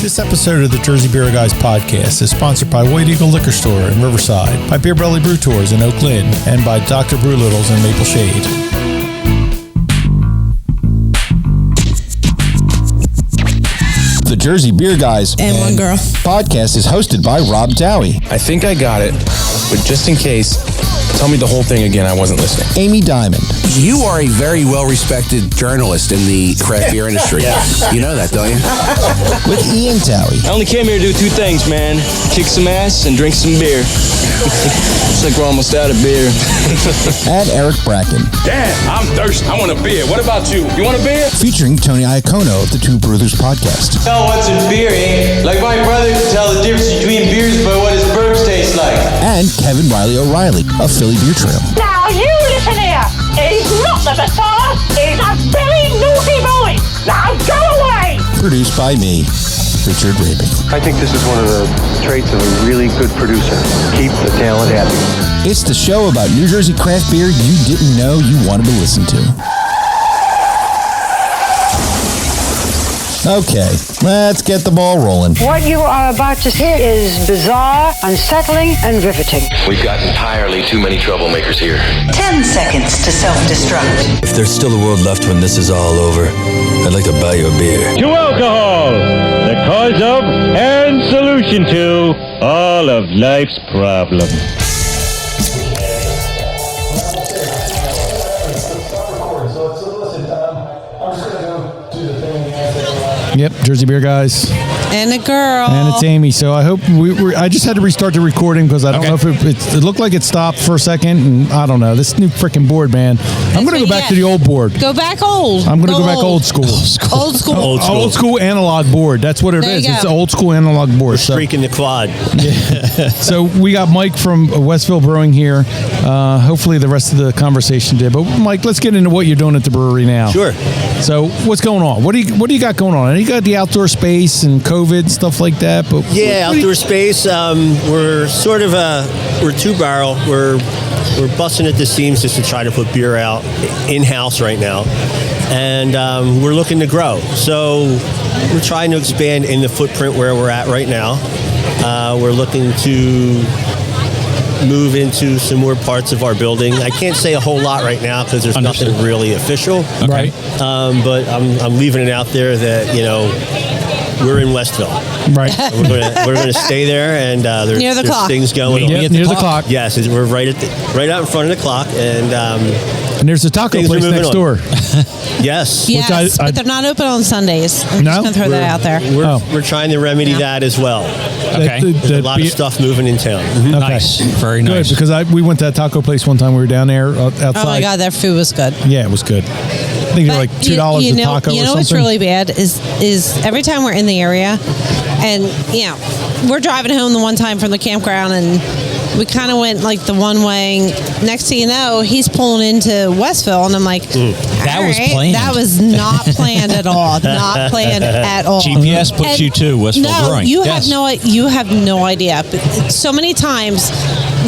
This episode of the Jersey Beer Guys podcast is sponsored by White Eagle Liquor Store in Riverside, by Beer Belly Brew Tours in Oak Lynn, and by Dr. Brew Littles in Maple Shade. The Jersey Beer Guys and One Girl podcast is hosted by Rob Dowie. I think I got it, but just in case, tell me the whole thing again. I wasn't listening. Amy Diamond. You are a very well-respected journalist in the craft beer industry. You know that, don't you? With Ian Dowie. I only came here to do two things, man. Kick some ass and drink some beer. Looks like we're almost out of beer. And Eric Bracken. Dad, I'm thirsty. I want a beer. What about you? You want a beer? Featuring Tony Iacono of the Two Brothers podcast. Tell what's in beer, eh? Like my brother can tell the difference between beers by what his burps taste like. And Kevin Riley O'Reilly of Philly Beer Trail. Now you listen here. He's not the Messiah. He's a very naughty boy. Now go away. Produced by me, Richard Rabin. I think this is one of the traits of a really good producer. Keep the talent happy. It's the show about New Jersey craft beer you didn't know you wanted to listen to. Okay, let's get the ball rolling. What you are about to hear is bizarre, unsettling, and riveting. We've got entirely too many troublemakers here. 10 seconds to self-destruct. If there's still a world left when this is all over, I'd like to buy you a beer. To alcohol, the cause of and solution to all of life's problems. Yep, Jersey Beer Guys. And a girl. And it's Amy. So I hope I just had to restart the recording because I don't know if it looked like it stopped for a second. And I don't know. This new freaking board, man. I'm going to go back to the old board. Go back old. I'm going to go back old school. Old school. Old school analog board. That's what it is. It's an old school analog board. Streaking the quad. Yeah. So we got Mike from Westville Brewing here. Hopefully the rest of the conversation did. But Mike, let's get into what you're doing at the brewery now. Sure. So what's going on? What do you got going on? You got the outdoor space and COVID stuff like that. But outdoor space. We're sort of we're two barrel. We're busting at the seams just to try to put beer out in house right now, and we're looking to grow. So we're trying to expand in the footprint where we're at right now. We're looking to move into some more parts of our building. I can't say a whole lot right now because there's nothing really official. Right. But I'm leaving it out there that, we're in Westville. Right. We're going to stay there, and there's things going on. Near the clock. Yes, we're right out in front of the clock, and there's a taco place next door. Yes. Yes, but they're not open on Sundays. I'm just going to throw that out there. We're trying to remedy that as well. Okay. There's a lot of stuff moving in town. Okay. Nice. Very nice. Good, because we went to that taco place one time. We were down there outside. Oh my God, that food was good. Yeah, it was good. I think they're like $2 a taco or something. You know what's really bad is every time we're in the area, and we're driving home the one time from the campground, and we kind of went like the one way. Next thing you know, he's pulling into Westville, and I'm like, that was planned. That was not planned at all. Not planned at all. GPS puts you to Westville Brewing. You have no idea. But so many times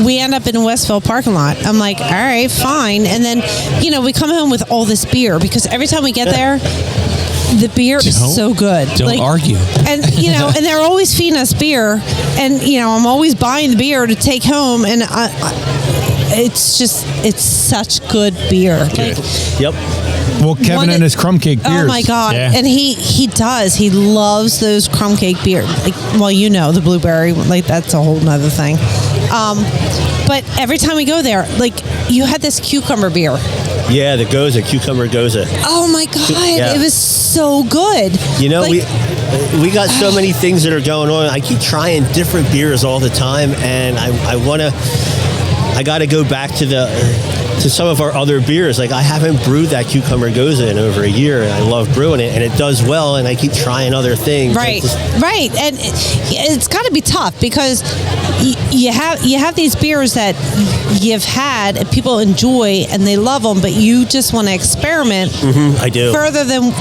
we end up in a Westville parking lot. I'm like, all right, fine. And then, we come home with all this beer because every time we get there, the beer is so good. Don't argue. And, and they're always feeding us beer. And, I'm always buying the beer to take home. And it's such good beer. Yep. Well, Kevin and his crumb cake beers. Oh my God. Yeah. And he does. He loves those crumb cake beer. The blueberry, that's a whole nother thing. But every time we go there, you had this cucumber beer. Yeah, the Goza, cucumber Goza. Oh my God, It was so good. We got so many things that are going on. I keep trying different beers all the time, and I got to go back to some of our other beers. I haven't brewed that cucumber Goza in over a year, and I love brewing it, and it does well, and I keep trying other things. Right. And it's got to be tough because you have these beers that you've had and people enjoy and they love them, but you just want to experiment. Mm-hmm, I do. Further than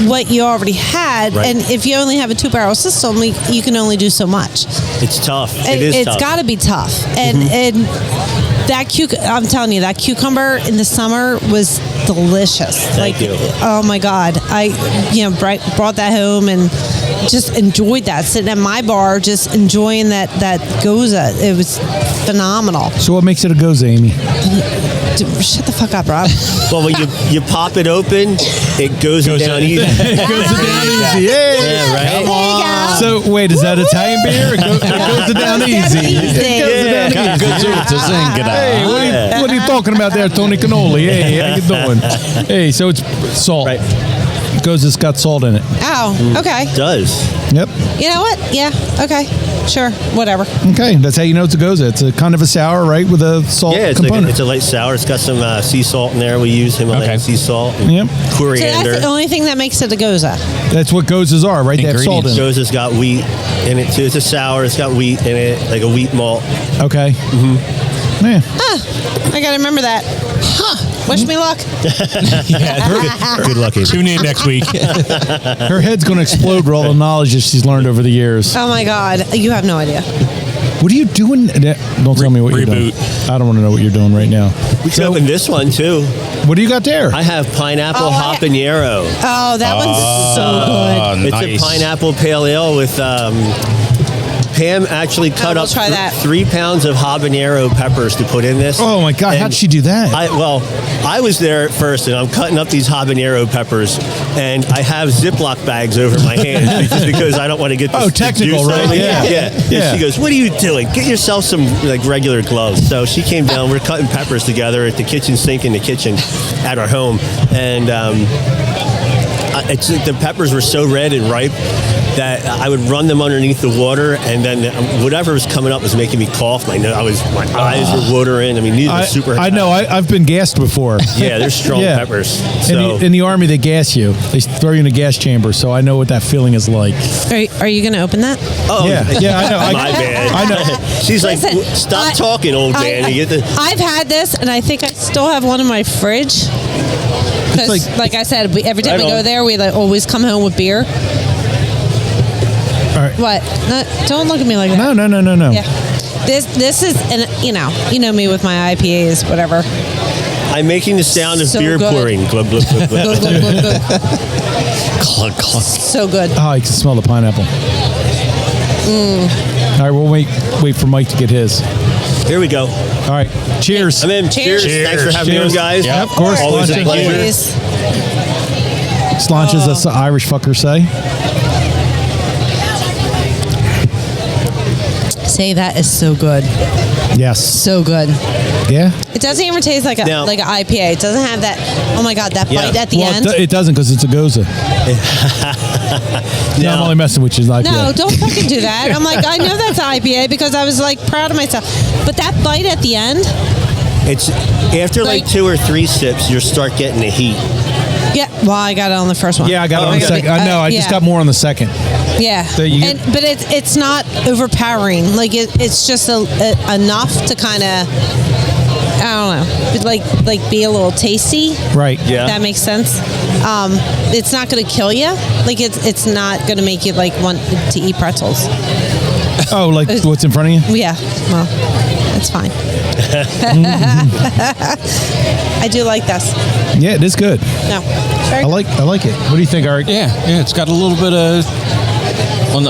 what you already had, right. And if you only have a 2-barrel system, you can only do so much. It's tough. It's got to be tough, and I'm telling you, that cucumber in the summer was delicious. Thank you. Oh my God. I brought that home and just enjoyed that. Sitting at my bar, just enjoying that goza. It was phenomenal. So what makes it a goza, Amy? Shut the fuck up, Rob. Well, when you pop it open, it goes down easy. It goes down easy. Yeah, right. There you go. So wait, is that Italian beer? It goes down easy. It goes down easy. Hey, what are you talking about there, Tony Cannoli? Hey, how you doing? Hey, so it's salt. Right. It's got salt in it. Oh, okay. It does. Yep. You know what? Yeah. Okay. Sure. Whatever. Okay, that's how you know it's a goza. It's a kind of a sour, right, with a salt component. It's a light sour. It's got some sea salt in there. We use Himalayan sea salt. And Yep. coriander. So that's the only thing that makes it a goza. That's what gozas are, right? They have salt in it. Goza's got wheat in it too. It's a sour. It's got wheat in it, like a wheat malt. Okay. Mm-hmm. Man. I gotta remember that. Wish me luck. Good luck. Tune in next week. Her head's going to explode with all the knowledge that she's learned over the years. Oh my God, you have no idea. What are you doing? Don't tell me what you're doing. I don't want to know what you're doing right now. We can open this one too. What do you got there? I have pineapple habanero. Oh, that one's so good. It's a pineapple pale ale with Pam actually cut up 3 pounds of habanero peppers to put in this. Oh my God, how'd she do that? I was there at first, and I'm cutting up these habanero peppers, and I have Ziploc bags over my hands just because I don't want to get this technical, juice right? on me. Yeah. And she goes, "What are you doing? Get yourself some regular gloves." So she came down. We're cutting peppers together at the kitchen sink in the kitchen at our home, and the peppers were so red and ripe that I would run them underneath the water, and then whatever was coming up was making me cough. My eyes were watering. I mean, these are super. I know. I've been gassed before. Yeah, they're strong peppers. So. In the Army, they gas you. They throw you in a gas chamber, so I know what that feeling is like. Are you going to open that? Oh, yeah, I know. My bad. I know. She's like, stop talking, old man. I've had this, and I think I still have one in my fridge. Because, like I said, every time we go there, we always come home with beer. All right. What? No, don't look at me like that. No. Yeah. This is, and you know me with my IPAs, whatever. I'm making the sound of beer good. pouring. Glug, glug, glug, glug. Glug, glug, glug, glug. Glug, glug. So good. Oh, you can smell the pineapple. All right, we'll wait for Mike to get his. Here we go. All right. Cheers. I'm in. Cheers. Thanks for having me on, guys. Yeah, of course. Always a pleasure. Slanches, as the Irish fuckers say. Say that is so good. Yes. So good. Yeah. It doesn't even taste like an IPA. It doesn't have that. Oh my God, that bite at the end. It doesn't because it's a goza. No, I'm only messing with you. Like no, don't fucking do that. I'm like, I know that's an IPA because I was proud of myself. But that bite at the end. It's after like 2 or 3 sips, you start getting the heat. Yeah, well, I got it on the first one. Yeah, I got it on the second. I know, I just got more on the second. Yeah, but it's not overpowering. Like it's just enough to kind of, I don't know, like be a little tasty. Right. Yeah. That makes sense. It's not going to kill you. Like it's not going to make you want to eat pretzels. Oh, like what's in front of you? Yeah. Well, it's fine. I do like this. Yeah, it is good. No. I like it. What do you think, Art? Yeah, it's got a little bit of on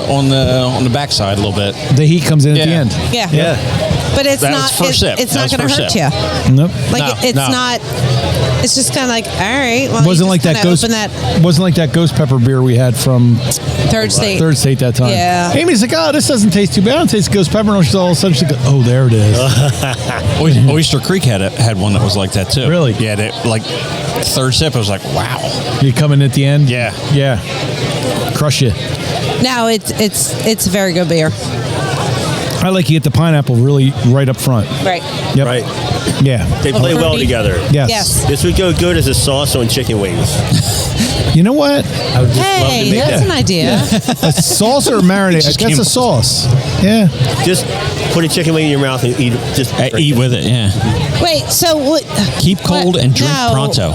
the backside a little bit. The heat comes in at the end. Yeah. But it's not. It's not going to hurt you. Nope. It's not. It's just kind of like, all right. Well, wasn't like that ghost. Wasn't like that ghost pepper beer we had from Third State. Third State that time. Yeah. Amy's like, oh, this doesn't taste too bad. I don't taste ghost pepper. And all of a sudden she goes, oh, there it is. Oyster Creek had one that was like that too. Really? Yeah. Third sip, I was like, wow. You coming at the end? Yeah. Yeah. Crush you. No, it's a very good beer. I like you get the pineapple really right up front. Right. Yep. Right. Yeah. They play well together. Yes. This would go good as a sauce on chicken wings. You know what? I would just love to make that's an idea. A sauce or a marinade? I guess a sauce. Yeah. Just put a chicken wing in your mouth and eat it. Just eat with it, yeah. Wait, so what? Keep cold and drink pronto.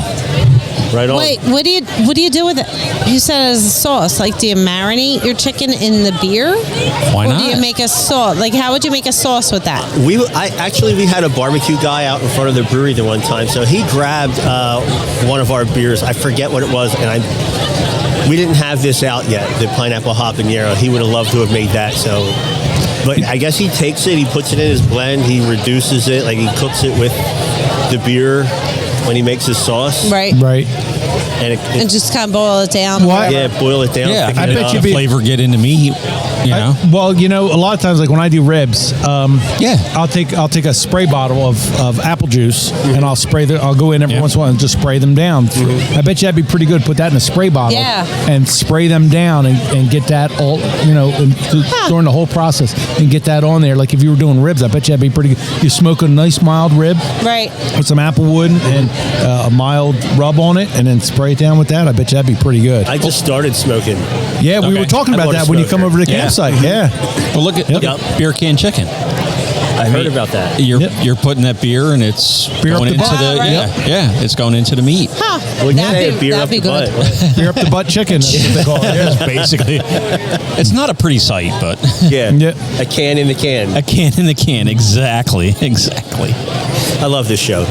Right on. Wait, what do you do with it? You said as a sauce. Like, do you marinate your chicken in the beer? Why not? Or do you make a sauce? Like, how would you make a sauce with that? We had a barbecue guy out in front of the brewery the one time, so he grabbed one of our beers. I forget what it was, and we didn't have this out yet, the pineapple habanero. He would have loved to have made that. So, but I guess he takes it, he puts it in his blend, he reduces it, like he cooks it with the beer when he makes his sauce. Right. And just kind of boil it down. What? Yeah, boil it down. Yeah, I bet you the flavor get into meat. You know. Well, a lot of times, like when I do ribs, I'll take a spray bottle of apple juice and I'll I'll go in every once in a while and just spray them down. I bet you that'd be pretty good. Put that in a spray bottle, and spray them down and get that all, during the whole process and get that on there. Like if you were doing ribs, I bet you that'd be pretty good. You smoke a nice mild rib, right, with some apple wood and a mild rub on it, and then spray it down with that. I bet you that'd be pretty good. I just started smoking. Yeah, we were talking about that when you come over to the campsite. Yeah. Well, look at beer can chicken. I heard about that. You're putting that beer and it's going into it's going into the meat. Huh. Well, that'd be good. Beer up the butt chicken. That's what they call it. Yes, basically. It's not a pretty sight, but a can in the can. A can in the can. Exactly. I love this show.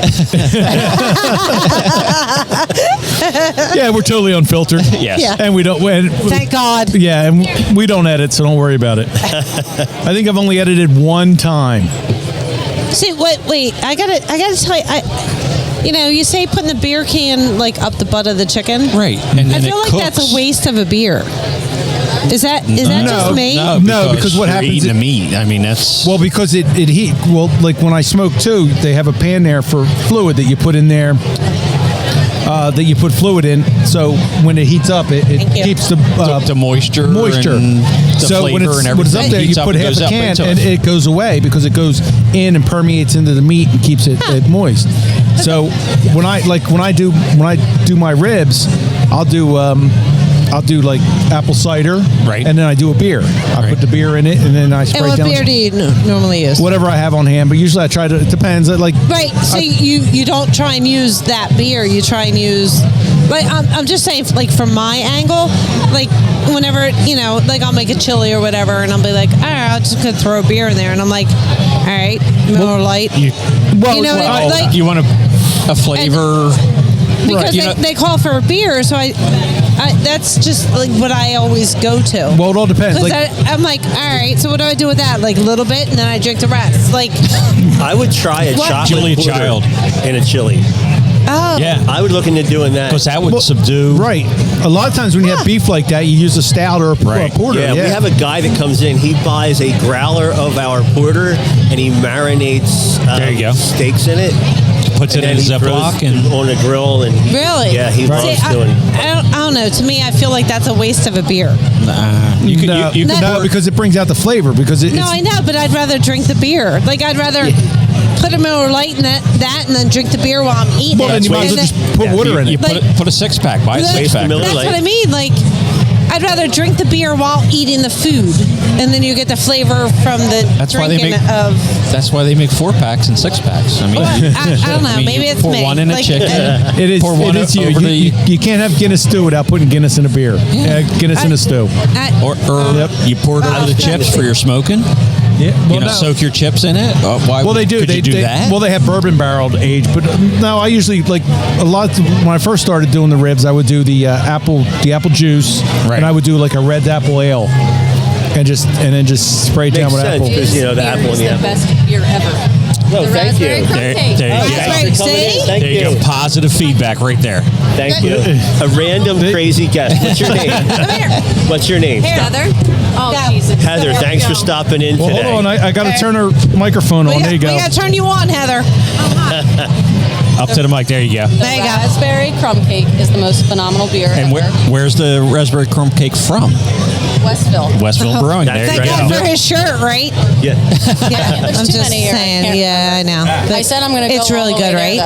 Yeah, we're totally unfiltered. Yes. Yeah. And we don't. Thank God. Yeah, and we don't edit, so don't worry about it. I think I've only edited one time. See, wait. I gotta tell you. You say putting the beer can like up the butt of the chicken, right? And then I feel like that's a waste of a beer. Is that just me? No, because what happens? Eating the meat. I mean, that's because it heat. Well, like when I smoke too, they have a pan there for fluid that you put in there. That you put fluid in, so when it heats up, it keeps the moisture, and the so when flavor and everything. When it's up there, you put half a can, and it goes away because it goes in and permeates into the meat and keeps it moist. So when I do my ribs, I'll do like apple cider, right? And then I do a beer. I put the beer in it, and then I spray it down. And what beer do you normally use? Whatever I have on hand, but usually I try to. It depends. Right. So you don't try and use that beer. You try and use. Like I'm just saying, like from my angle, like whenever like I'll make a chili or whatever, and I'll be like, all right, I'll just gonna throw a beer in there, and I'm like, all right, Miller Lite. You want a flavor. Because they call for a beer, so I that's just like what I always go to. Well, it all depends. I'm like, all right, so what do I do with that? Like a little bit, and then I drink the rest. Like, I would try a chocolate Julia porter Child in a chili. Oh. Yeah. I would look into doing that. Because that would subdue. Right. A lot of times when you have beef like that, you use a stout or a porter. Yeah, we have a guy that comes in. He buys a growler of our porter, and he marinates steaks in it. Puts it in a Ziploc and on a grill. And really? Yeah, he loves doing it. I don't know. To me, I feel like that's a waste of a beer. You can because it brings out the flavor. I know, but I'd rather drink the beer. Like I'd rather put a Miller Lite in that, and then drink the beer while I'm eating it. Then you might as well just put water in it. You put a 6-pack. Buy a 6-pack. That's what I mean. Like, I'd rather drink the beer while eating the food, and then you get the flavor from the drinking of. That's why they make 4-packs and 6-packs. I mean, I don't know. Maybe it's pour me. one in a chicken. It is. Pour one you. You can't have Guinness stew without putting Guinness in a beer. Guinness in a stew. Or you pour it over the chips for your smoking. Yeah, soak your chips in it. Why? Well, they do. Could you do that? Well, they have bourbon barreled aged, but no, I usually when I first started doing the ribs, I would do the apple juice, and I would do like a red apple ale, and then just spray it down with apple. Because the apple in the apple. Best beer ever. No, thank you. There you go. Positive feedback right there. Thank you. A random crazy guest. What's your name? What's your name? Heather. Oh, Jesus. Heather, thanks for stopping in today. Hold on. I got to turn her microphone on. There you go. We got to turn you on, Heather. Up to the mic. There you go. The raspberry crumb cake is the most phenomenal beer ever. Where's the raspberry crumb cake from? Westville Brewing. Thank God for his shirt, right? Yeah. Yeah. There's too many here. Saying. Yeah, I know. I said I'm going to go. It's really good, right?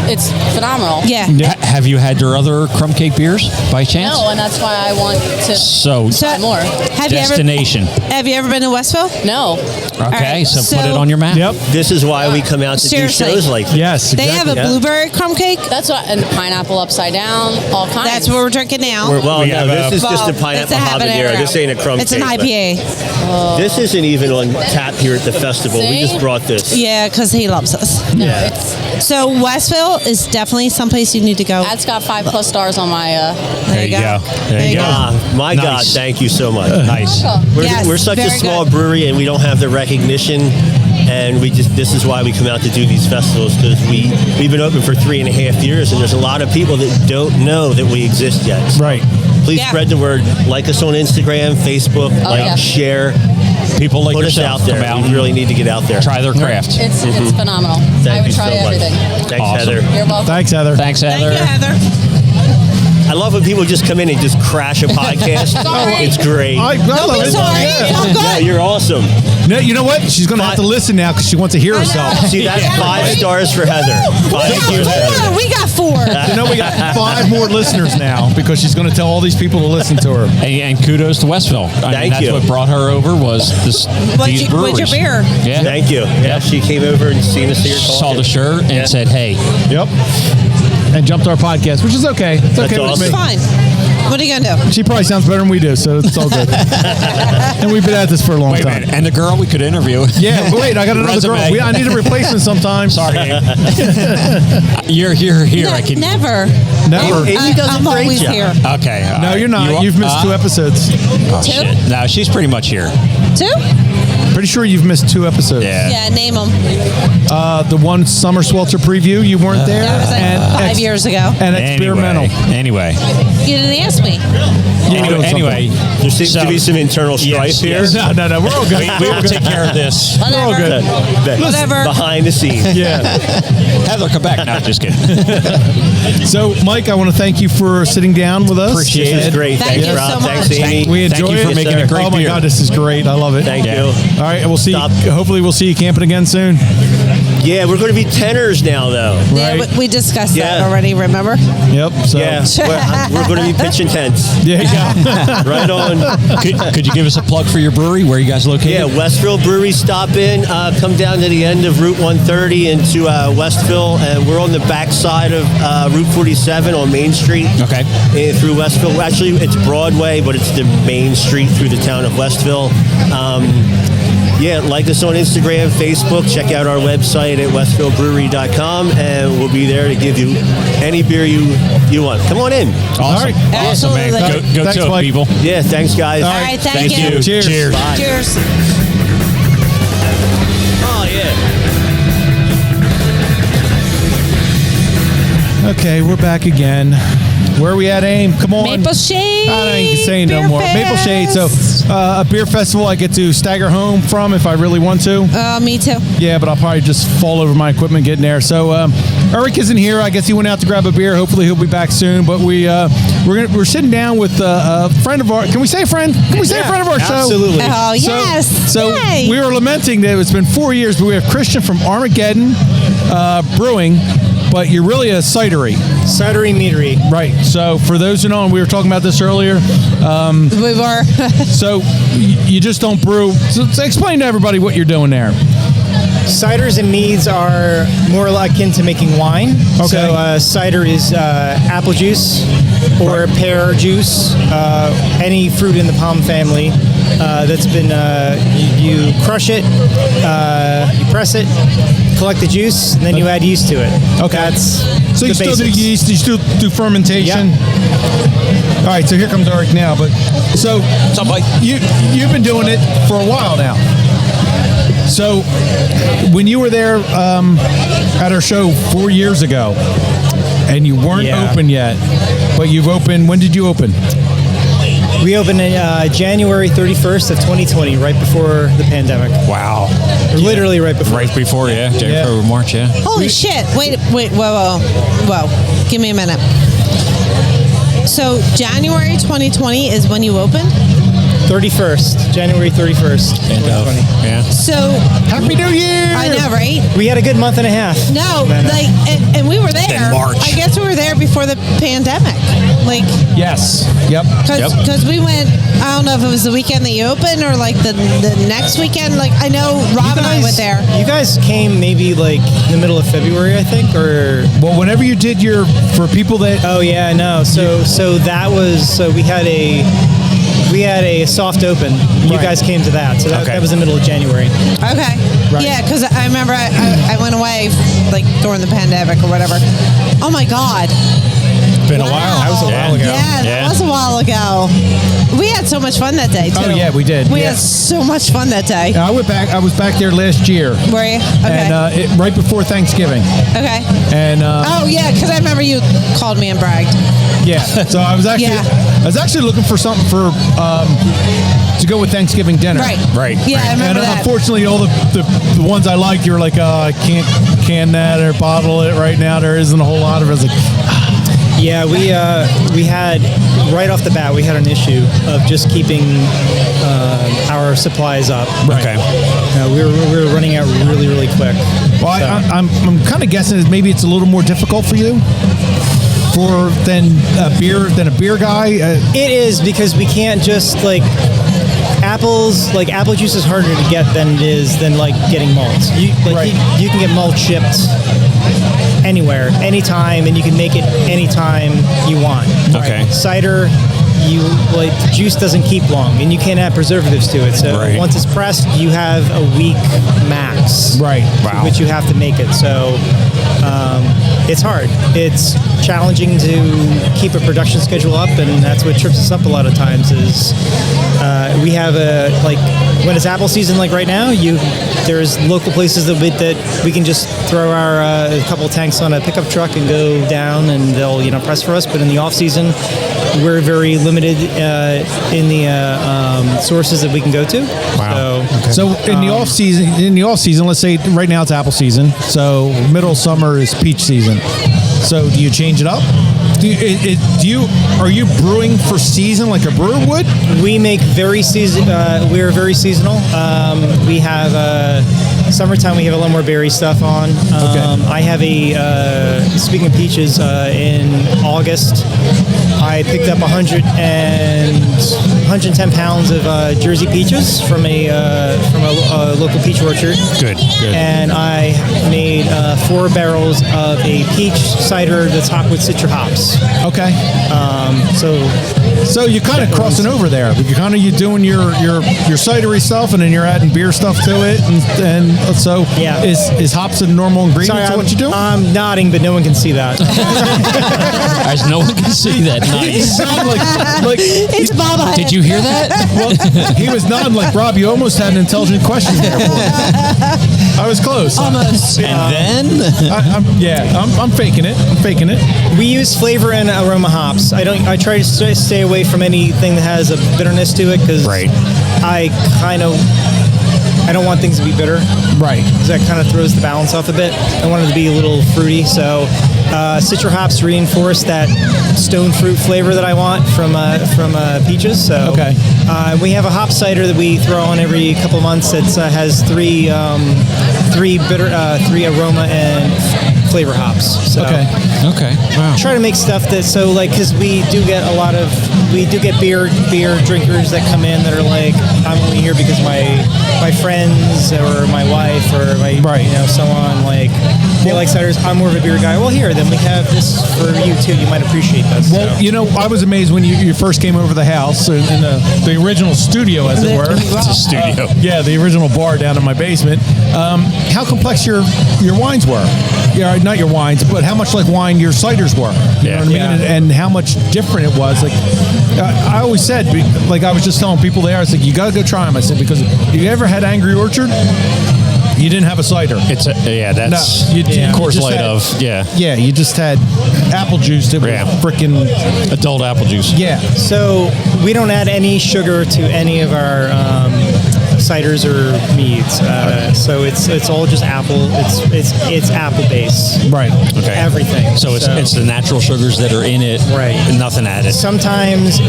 It's phenomenal. Yeah. Have you had their other crumb cake beers by chance? No, and that's why I want to try more. Destination. Have you ever been to Westville? No. Okay, so put it on your map. Yep. This is why we come out to Seriously. do shows like this. Yes, They have a blueberry crumb cake. That's what, and pineapple upside down, all kinds. That's what we're drinking now. This is just a pineapple habanero. This ain't a crumb It's cake. an IPA. This isn't even on tap here at the festival. We See? just brought this. Yeah, because he loves us. Yeah. So Westville is definitely someplace you need to go. That's got 5+ stars on my. There you go. There you go. My God, thank you so much. Nice. We're such a very small good. brewery and we don't have the recognition. And this is why we come out to do these festivals, because we've been open for 3.5 years, and there's a lot of people that don't know that we exist yet. So Right. please spread the word. Like us on Instagram, Facebook, share. People like Put us yourself out there. come out We really need to get out there. Try their craft. It's phenomenal. Thank I would you try so much. everything. Thanks, Awesome. Heather. You're welcome. Thanks, Heather. Thanks, Heather. Thank you, Heather. I love when people just come in and just crash a podcast. It's great. I love it. Sorry, it's all Yeah, good. you're awesome. No, you know what? She's going to have to listen now because she wants to hear herself. See, that's 5 stars for Heather. 5 stars for Heather. We got 4. You know, we got 5 more listeners now because she's going to tell all these people to listen to her. And kudos to Westville. I mean, Thank that's you. what brought her over was these breweries. What's your beer? Yeah. Thank you. Yeah, she came over and seen us here talking. Saw the shirt and said, "Hey." Yep. And jumped our podcast, which is okay. It's okay with awesome. me. It's fine. What are you going to do? She probably sounds better than we do, so it's all good. And we've been at this for a long Wait a time. minute. And the girl we could interview. Yeah, but wait, I got another girl. Resume. I need a replacement sometime. Sorry. You're here. I can. Never. Never. Amy does a I'm great always job. here. Okay. all No, right. you're not. You've missed 2 episodes. Oh, 2? shit. No, she's pretty much here. 2? Pretty sure you've missed 2 episodes. Yeah, name them. The one Summer Swelter preview, you weren't there. That was like 5 years ago. And experimental. Anyway. You didn't ask me. Anyway. There seems to be some internal strife here. Yes. No, we're all good. We will take care of this. We're all good. Whatever. Behind the scenes. Yeah. Heather, come back. No, just kidding. So, Mike, I want to thank you for sitting down with us. Appreciate This it. is great. Thank Thanks, you Rob. so Thanks, much. Amy. We enjoy Thank you for it. making a great Oh my beer. God, this is great. I love it. Thank you. All right, we'll see. Stop. Hopefully, we'll see you camping again soon. Yeah, we're going to be tenors now, though. Yeah, Right. we discussed that Yeah. already, remember? Yep. So, Yeah, we're going to be pitching tents. there you go. Right on. Could you give us a plug for your brewery? Where are you guys located? Yeah, Westville Brewery. Stop in. Come down to the end of Route 130 into Westville, and we're on the back side of Route 47 on Main Street. Okay. And through Westville. Actually, it's Broadway, but it's the main street through the town of Westville. Yeah, like us on Instagram, Facebook. Check out our website at westvillebrewery.com, and we'll be there to give you any beer you want. Come on in. Awesome. All right. Awesome, man. Absolutely. Go Thanks, to it, Mike. people. Yeah, thanks, guys. All right, thank you. Cheers. Cheers. Bye. Cheers. Oh, yeah. Okay, we're back again. Where are we at, Aim? Come on. Maple Shade. I don't even say no Beer more. Maple Shade. So, a beer festival I get to stagger home from if I really want to. Me too. Yeah, but I'll probably just fall over my equipment getting there. So, Eric isn't here. I guess he went out to grab a beer. Hopefully, he'll be back soon. But we're sitting down with a friend of ours. Can we say a friend? Can we say a friend of our show? Absolutely. Oh, yes. So Yay. we were lamenting that it's been 4 years, but we have Christian from Armageddon Brewing. But you're really a cidery. Cidery meadery. Right. So for those who know, and we were talking about this earlier. We were. So you just don't brew. So explain to everybody what you're doing there. Ciders and meads are more akin to making wine. Okay. So cider is apple juice or pear juice, any fruit in the palm family that's been, you crush it, you press it, collect the juice, and then you add yeast to it. Okay. That's So you the still do basics. yeast, you still do fermentation. All right, so here comes Eric now. But so you've been doing it for a while now. So when you were there at our show 4 years ago, and you weren't open yet, but you've opened. When did you open? We opened January 31st of 2020, right before the pandemic. Wow. Literally right before. Right before, yeah. January, March, yeah. Holy shit. Wait, whoa. Give me a minute. So January 2020 is when you opened? 31st, January 31st. Yeah. So Happy New Year! I know, right? We had a good month and a half. No, and we were there. In March. I guess we were there before the pandemic. Like, Yes. Yep. because we went. I don't know if it was the weekend that you opened or like the next weekend. Like, I know Rob and I went there. You guys came maybe like in the middle of February, I think, or Well, whenever you did for people that oh yeah, no. So that was we had a soft open. You Right. guys came to that, so that was the middle of January. Okay. Right. Yeah, because I remember I went away like during the pandemic or whatever. Oh my God. Been a while. That was a while ago. Yeah, that was a while ago. We had so much fun that day too. Oh yeah, we did. We had so much fun that day. I went back. I was back there last year. Were you? Okay. And right before Thanksgiving. Okay. And oh yeah, because I remember you called me and bragged. yeah. So I was actually looking for something for to go with Thanksgiving dinner. Right. Yeah, I remember And that. unfortunately, all the ones I liked, you were like, I can't can that or bottle it right now. There isn't a whole lot of it. I was like, Yeah, we had right off the bat we had an issue of just keeping our supplies up. Right. Okay. We were running out really quick. well, So- I'm kind of guessing that maybe it's a little more difficult for you than a beer guy. It is because we can't just like apple juice is harder to get than it is than like getting malt. You can get malt shipped anywhere, anytime, and you can make it anytime you want. Okay. Cider, the juice doesn't keep long, and you can't add preservatives to it. So once it's pressed, you have a week max. Right. Wow. Which you have to make it. So it's hard. It's challenging to keep a production schedule up, and that's what trips us up a lot of times. Is we have when it's apple season, like right now, there's local places that we can just throw our a couple of tanks on a pickup truck and go down, and they'll press for us. But in the off season, we're very limited in the sources that we can go to. Wow. So in the off season, let's say right now it's apple season. So middle summer is peach season. So do you change it up? Are you brewing for season like a brewer would? We make we're very seasonal. We have summertime. We have a lot more berry stuff on. I have speaking of peaches, in August, I picked up 110 pounds of Jersey peaches from a local peach orchard. Good. And I made 4 barrels of a peach cider that's hopped with citra hops. Okay. So you're kind of crossing over there. You're doing your cidery stuff, and then you're adding beer stuff to it, and so yeah. Is hops a normal ingredient to what you do? I'm nodding, but no one can see that. As no one can see that. Nice. It's Baba. Did you hear that? Well, he was nodding like, Rob, you almost had an intelligent question there for me. I was close. Almost. And then? I'm faking it. We use flavor and aroma hops. I try to stay away from anything that has a bitterness to it, because I don't want things to be bitter. Right. Because that kind of throws the balance off a bit. I want it to be a little fruity. So citra hops reinforce that stone fruit flavor that I want from peaches. So we have a hop cider that we throw on every couple of months that has three aroma and flavor hops. So Okay. Wow. try to make stuff that because we do get beer drinkers that come in that are like, I'm only here because my friends or my wife or someone they like ciders. I'm more of a beer guy. Well, here then we have this for you too. You might appreciate this. Well, I was amazed when you first came over the house in the original studio, as it were. It's a studio. The original bar down in my basement. How complex your wines were? Yeah, not your wines, but how much like wine your ciders were. You know what I mean? And how much different it was. I always said, I was just telling people there, I was like, you got to go try them. I said, because if you ever had Angry Orchard, you didn't have a cider. It's Coors Light Yeah, you just had apple juice that was freaking adult apple juice. Yeah. So we don't add any sugar to any of our ciders or meads. So it's all just apple. It's apple base. Right. Okay. Everything. So it's the natural sugars that are in it. Right. And nothing added. Sometimes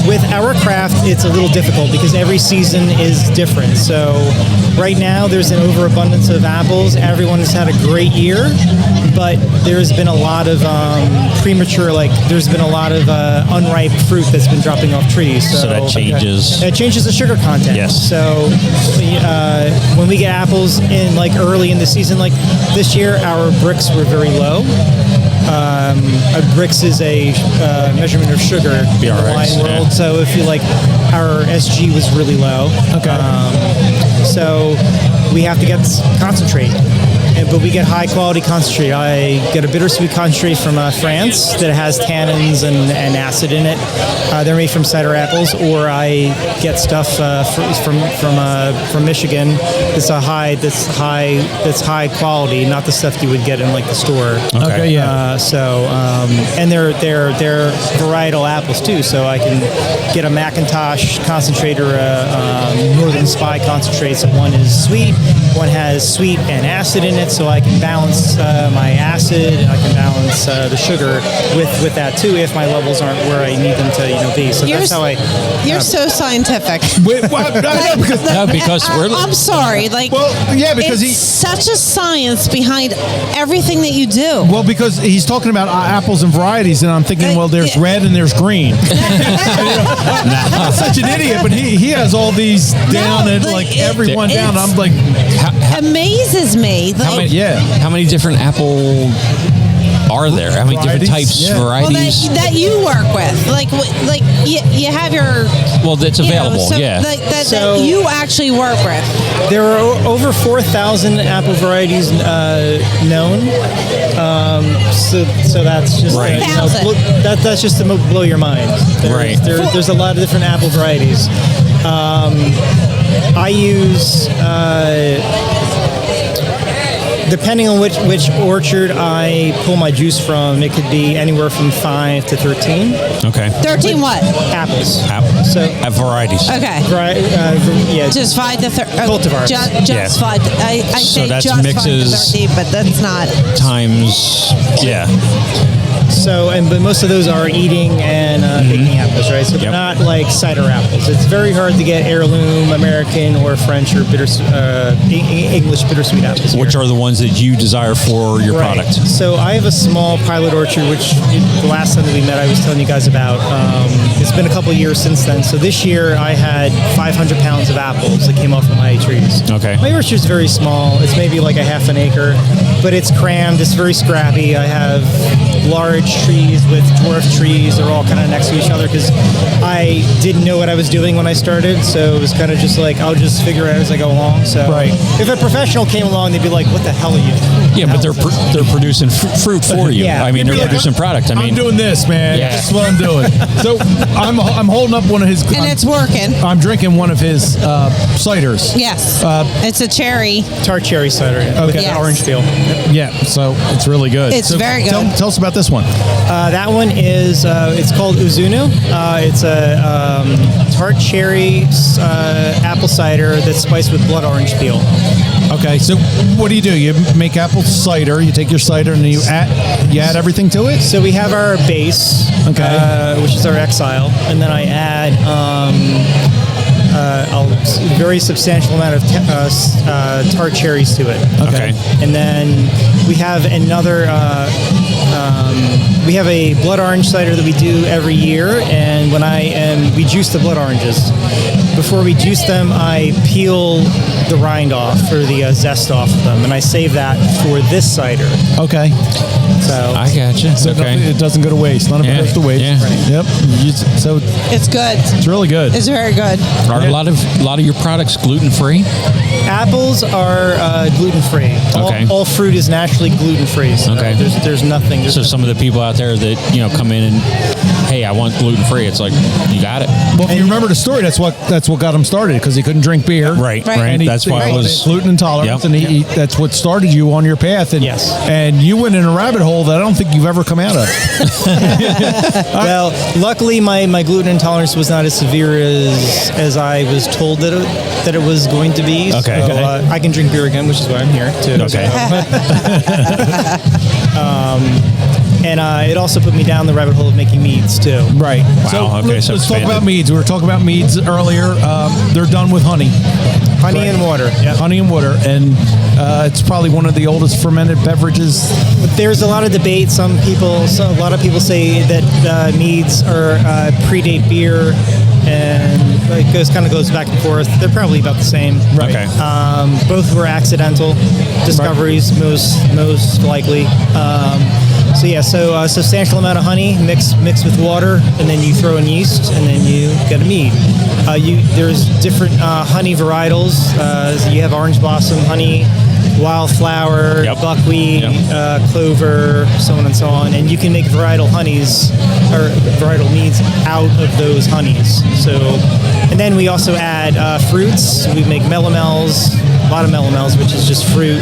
with our craft, it's a little difficult because every season is different. So right now there's an overabundance of apples. Everyone has had a great year, but there's been a lot of premature, there's been a lot of unripe fruit that's been dropping off trees. So that changes. That changes the sugar content. Yes. So when we get apples in early in the season, like this year, our bricks were very low. A brix is a measurement of sugar in the wine world. So if you our SG was really low. Okay. So we have to get concentrate. But we get high quality concentrate. I get a bittersweet concentrate from France that has tannins and acid in it. They're made from cider apples, or I get stuff from Michigan that's high quality, not the stuff you would get in the store. Okay, yeah. And they're varietal apples too. So I can get a Macintosh concentrate or a Northern Spy concentrate. So one is sweet, one has sweet and acid in it. So I can balance my acid and I can balance the sugar with that too if my levels aren't where I need them to be. So that's how I. You're so scientific. Because we're. I'm sorry. Because it's such a science behind everything that you do. Well, because he's talking about apples and varieties, and I'm thinking, well, there's red and there's green. I'm such an idiot, but he has all these down and everyone down. I'm like, amazes me. How many different apple are there? How many different types, varieties? Well, that you work with, you have your. Well, that's available. That you actually work with. There are over 4,000 apple varieties known. So that's just right. That's just to blow your mind. There's a lot of different apple varieties. I use. Depending on which orchard I pull my juice from, it could be anywhere from 5 to 13. Okay. 13 what? Apples. So varieties. Okay. Yeah. Just 5 to 13. Cultivars. Just 5. I say that's just mixes 5 to 13, but that's not. Times. Yeah. So, but most of those are eating and picking apples, right? So they're not like cider apples. It's very hard to get heirloom, American, or French or English bittersweet apples. Which are the ones that you desire for your product? So I have a small pilot orchard, which the last time that we met, I was telling you guys about. It's been a couple of years since then. So this year I had 500 pounds of apples that came off of my trees. Okay. My orchard's very small. It's maybe like a half an acre, but it's crammed. It's very scrappy. I have large trees with dwarf trees. They're all kind of next to each other because I didn't know what I was doing when I started. So it was kind of just like, I'll just figure it out as I go along. So if a professional came along, they'd be like, what the hell are you doing? Yeah, but they're producing fruit for you. Yeah. I mean, they're producing product. I'm doing this, man. Yeah. This is what I'm doing. So I'm holding up one of his. And it's working. I'm drinking one of his ciders. Yes. It's a tart cherry cider with an orange peel. Yeah, so it's really good. It's very good. Tell us about this one. That one is, it's called Uzunu. It's a tart cherry apple cider that's spiced with blood orange peel. Okay, so what do? You make apple cider, you take your cider and you add everything to it? So we have our base, which is our Exile, and then I add a very substantial amount of tart cherries to it. Okay. And then we have another, we have a blood orange cider that we do every year, and we juice the blood oranges. Before we juice them, I peel the rind off, or the zest off of them, and I save that for this cider. Okay. So I gotcha. So it doesn't go to waste. None of it goes to waste. Yeah. Right. Yep. So it's good. It's really good. It's very good. Are a lot of of your products gluten free? Apples are gluten free. Okay. All fruit is naturally gluten free. So Okay. there's nothing. So some of the people out there that come in and, hey, I want gluten free. It's like, you got it. Well, if you remember the story, that's what got him started because he couldn't drink beer. Right. And That's why I was gluten intolerance, Yep. and that's what started you on your path. And Yes. and you went in a rabbit hole that I don't think you've ever come out of. Well, luckily my gluten intolerance was not as severe as I was told that it was going to be. Okay. So, I can drink beer again, which is why I'm here too. Okay. And it also put me down the rabbit hole of making meads too. Right. Wow. Okay. So let's talk expanded. about meads. We were talking about meads earlier. They're done with honey. Honey and water. Yeah. Honey and water, and it's probably one of the oldest fermented beverages. There's a lot of debate. A lot of people say that meads are predate beer, and it goes back and forth. They're probably about the same. Right. Okay. Both were accidental discoveries, most likely. So a substantial amount of honey mixed with water, and then you throw in yeast, and then you get a mead. There's different honey varietals. You have orange blossom honey, wildflower, Yep. buckwheat, Yep. clover, so on and so on. And you can make varietal honeys or varietal meads out of those honeys. And then we also add fruits. We make melomels, a lot of melomels, which is just fruit,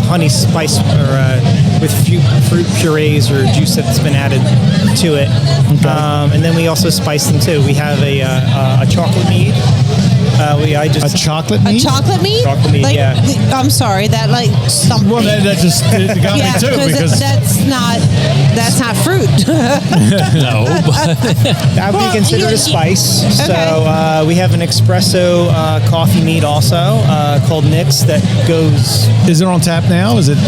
honey spice with fruit purees or juice that's been added to it. Okay. And then we also spice them too. We have a chocolate mead. A chocolate mead? A chocolate mead? Chocolate mead, yeah. I'm sorry, that stumped me. Well, that just it got me too because that's not fruit. No. That would be considered a spice. Okay. So we have an espresso coffee mead also called Nix that goes. Is it on tap now? Is it?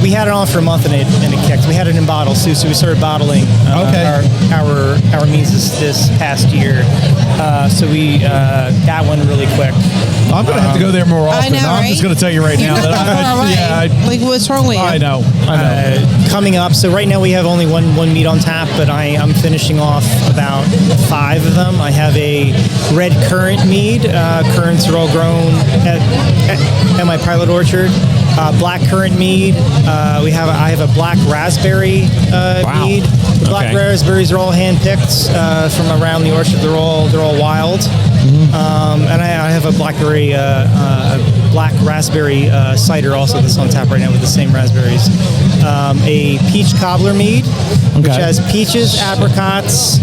We had it on for a month and it kicked. We had it in bottles too, so we started bottling our meads this past year. So we that one really quick. I'm going to have to go there more often. I know, I'm right? just going to tell you right now that what's wrong with you? I know. Coming up, so right now we have only one mead on tap, but I'm finishing off about 5 of them. I have a red currant mead. Currants are all grown at my pilot orchard. Black currant mead. I have a black raspberry mead. The black raspberries are all hand-picked from around the orchard. They're all wild. Mm-hmm. And I have a black raspberry cider also that's on tap right now with the same raspberries. A peach cobbler mead, which has peaches, apricots,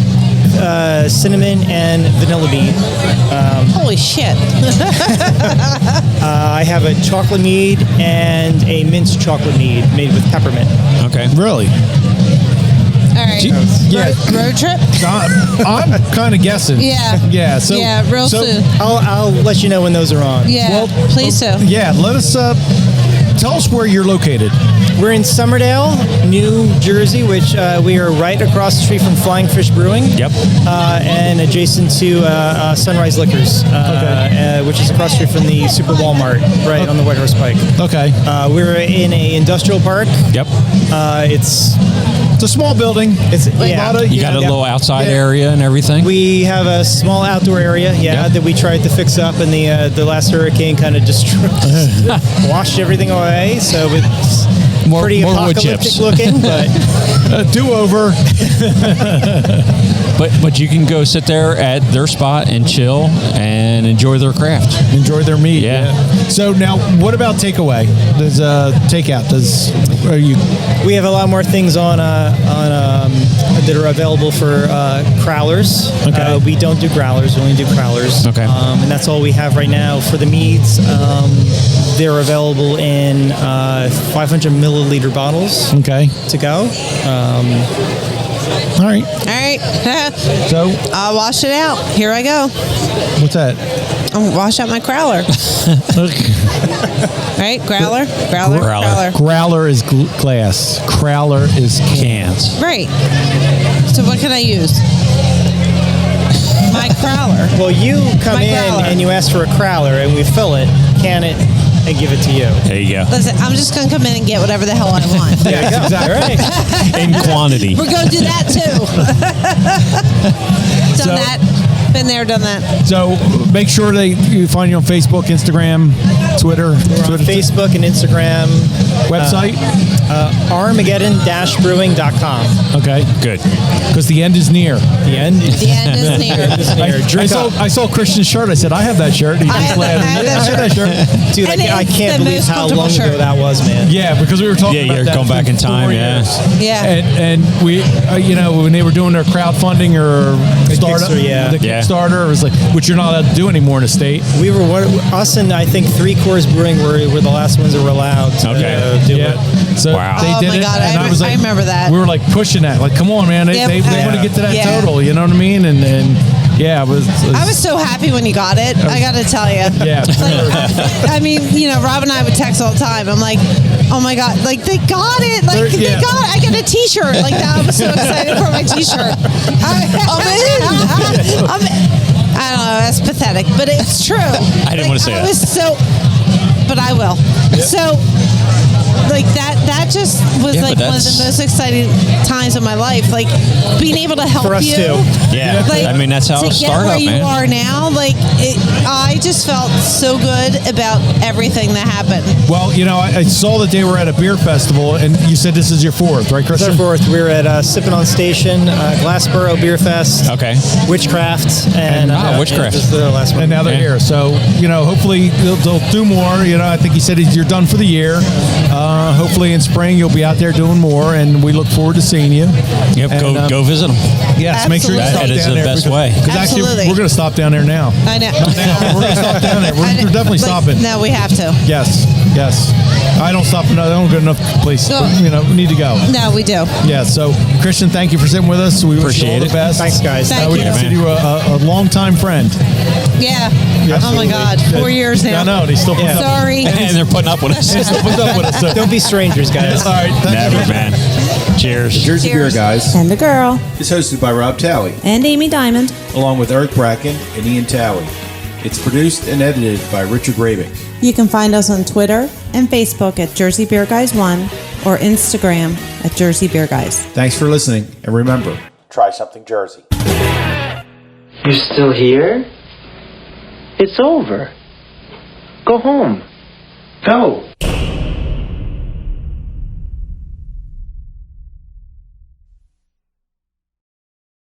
cinnamon, and vanilla bean. Holy shit. I have a chocolate mead and a minced chocolate mead made with peppermint. Okay. Really? All right. Road trip? I'm kind of guessing. Yeah. Yeah. So real soon. I'll let you know when those are on. Yeah. Please do. Yeah. Let us tell us where you're located. We're in Somerdale, New Jersey, which we are right across the street from Flying Fish Brewing. Yep. And adjacent to Sunrise Liquors, which is across the street from the Super Walmart, right on the White Horse Pike. Okay. We're in a industrial park. Yep. It's a small building. You got a little outside area and everything. We have a small outdoor area, that we tried to fix up, and the last hurricane kind of washed everything away. So it's pretty apocalyptic looking, but do-over. But you can go sit there at their spot and chill and enjoy their craft. Enjoy their meat. Yeah. So now, what about takeaway? Does takeout? We have a lot more things on that are available for crowlers. Okay. We don't do growlers. We only do crowlers. Okay. And that's all we have right now for the meads. They're available in 500 milliliter bottles. Okay. To go. All right. So I'll wash it out. Here I go. What's that? I'll wash out my crowler. Right? Growler. Growler is glass. Crowler is cans. Right. So what can I use? My crowler. Well, you come in and you ask for a crowler, and we fill it, can it, and give it to you. There you go. Listen, I'm just going to come in and get whatever the hell I want. There you go. Exactly. Right. In quantity. We're going to do that too. Done that. Been there, done that. So make sure you find you on Facebook, Instagram, Twitter. We're on Facebook and Instagram. Website? Armageddon-brewing.com. Okay, good. Because the end is near. The end is near. I saw Christian's shirt. I said, I have that shirt. He just laughed. I have that shirt. Dude, I can't believe how long ago that was, man. Yeah, because we were talking about you're that going back in time, years. Yeah. And we, when they were doing their crowdfunding or Kickstarter, it was like, which you're not allowed to do anymore in the state. We were, us and I think 3 Coors Brewing were the last ones that were allowed to do it. So they did it. God, and I was like, I remember that. We were like pushing that. Like, come on, man. They want to get to that total. You know what I mean? And yeah, it was I was so happy when you got it. I got to tell you. Yeah. I mean, Rob and I would text all the time. I'm like, oh my God, like they got it. Like they got it. I got a T-shirt. Like that. I was so excited for my T-shirt. I'm in. I don't know. That's pathetic, but it's true. I didn't want to say that. I was so, but I will. Yep. So. Like that just was like one of the most exciting times of my life. Like being able to help for us you. Too. Yeah, like, I mean that's how to it get started. where you man. are now, like I just felt so good about everything that happened. Well, I saw that they were at a beer festival, and you said this is your 4th, right, Christian? It's our 4th. We were at Sippin' on Station, Glassboro Beer Fest. Okay. Witchcraft and Witchcraft. This is the last one. And now they're here. So hopefully they'll do more. I think he said you're done for the year. Hopefully in spring you'll be out there doing more, and we look forward to seeing you. Yep, and, go visit them. Yes, make sure you stop that is down the there. best way. Because actually, we're going to stop down there now. I know. We're going to stop down there. We're definitely stopping. No, we have to. Yes. I don't stop. No, I don't go enough place. No. But, we need to go. No, we do. Yeah. So, Christian, thank you for sitting with us. We wish you all the best. Thanks, guys. Thank we you. consider you a longtime friend. Yeah. Oh my God, 4 years now. I know. They still put up. Sorry. And they're putting up with us. They still put up with us. So. Don't be strangers, guys. All right. Never, man. Cheers. Jersey Beer Guys And the girl. is hosted by Rob Talley, And Amy Diamond. along with Eric Bracken and Ian Talley. It's produced and edited by Richard Raving. You can find us on Twitter and Facebook at Jersey Beer Guys 1 or Instagram at Jersey Beer Guys. Thanks for listening, and remember, try something Jersey. You still here? It's over. Go home. Go.